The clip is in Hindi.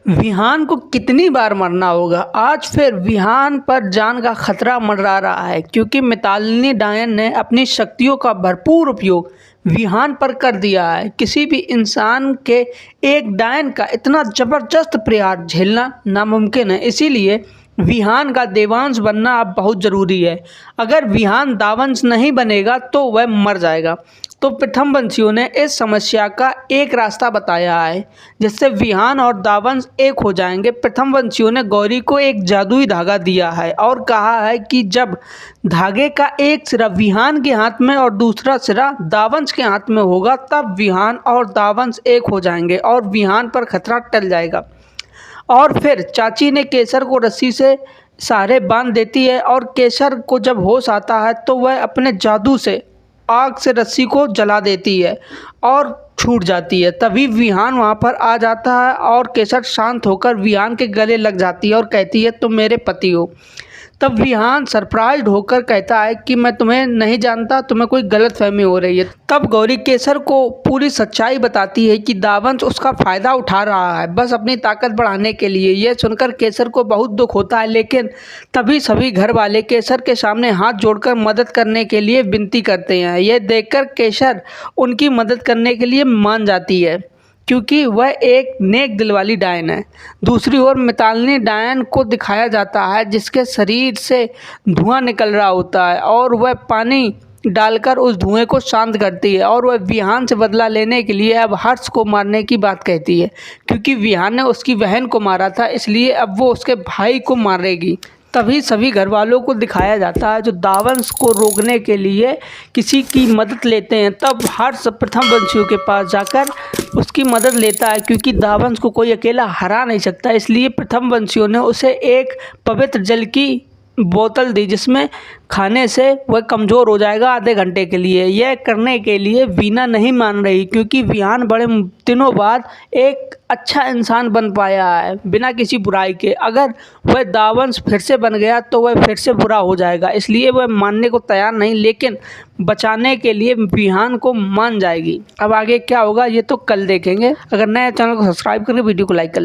विहान को कितनी बार मरना होगा। आज फिर विहान पर जान का खतरा मंडरा रहा है क्योंकि मितालिनी डायन ने अपनी शक्तियों का भरपूर उपयोग विहान पर कर दिया है। किसी भी इंसान के एक डायन का इतना जबरदस्त प्रहार झेलना नामुमकिन है, इसीलिए विहान का देवांश बनना अब बहुत ज़रूरी है। अगर विहान दावंश नहीं बनेगा तो वह मर जाएगा। तो प्रथमवंशियों ने इस समस्या का एक रास्ता बताया है जिससे विहान और दावंश एक हो जाएंगे। प्रथमवंशियों ने गौरी को एक जादुई धागा दिया है और कहा है कि जब धागे का एक सिरा विहान के हाथ में और दूसरा सिरा दावंश के हाथ में होगा तब विहान और दावंश एक हो जाएंगे और विहान पर खतरा टल जाएगा। और फिर चाची ने केसर को रस्सी से सहारे बांध देती है और केसर को जब होश आता है तो वह अपने जादू से आग से रस्सी को जला देती है और छूट जाती है। तभी विहान वहाँ पर आ जाता है और केसर शांत होकर विहान के गले लग जाती है और कहती है तुम मेरे पति हो। तब विहान सरप्राइज्ड होकर कहता है कि मैं तुम्हें नहीं जानता, तुम्हें कोई गलतफहमी हो रही है। तब गौरी केसर को पूरी सच्चाई बताती है कि दावंश उसका फ़ायदा उठा रहा है बस अपनी ताकत बढ़ाने के लिए। यह सुनकर केसर को बहुत दुख होता है, लेकिन तभी सभी घर वाले केसर के सामने हाथ जोड़कर मदद करने के लिए विनती करते हैं। यह देखकर केसर उनकी मदद करने के लिए मान जाती है क्योंकि वह एक नेक दिल वाली डायन है। दूसरी ओर मितालिनी डायन को दिखाया जाता है जिसके शरीर से धुआं निकल रहा होता है और वह पानी डालकर उस धुएं को शांत करती है और वह विहान से बदला लेने के लिए अब हर्ष को मारने की बात कहती है क्योंकि विहान ने उसकी बहन को मारा था, इसलिए अब वो उसके भाई को मारेगी। तभी सभी घर वालों को दिखाया जाता है जो दावंश को रोकने के लिए किसी की मदद लेते हैं। तब हर्ष प्रथमवंशियों के पास जाकर उसकी मदद लेता है क्योंकि दावंश को कोई अकेला हरा नहीं सकता, इसलिए प्रथमवंशियों ने उसे एक पवित्र जल की बोतल दी जिसमें खाने से वह कमज़ोर हो जाएगा आधे घंटे के लिए। यह करने के लिए वीना नहीं मान रही क्योंकि विहान बड़े दिनों बाद एक अच्छा इंसान बन पाया है बिना किसी बुराई के। अगर वह दावंश फिर से बन गया तो वह फिर से बुरा हो जाएगा, इसलिए वह मानने को तैयार नहीं, लेकिन बचाने के लिए विहान को मान जाएगी। अब आगे क्या होगा ये तो कल देखेंगे। अगर नए चैनल को सब्सक्राइब करके वीडियो को लाइक कर लें।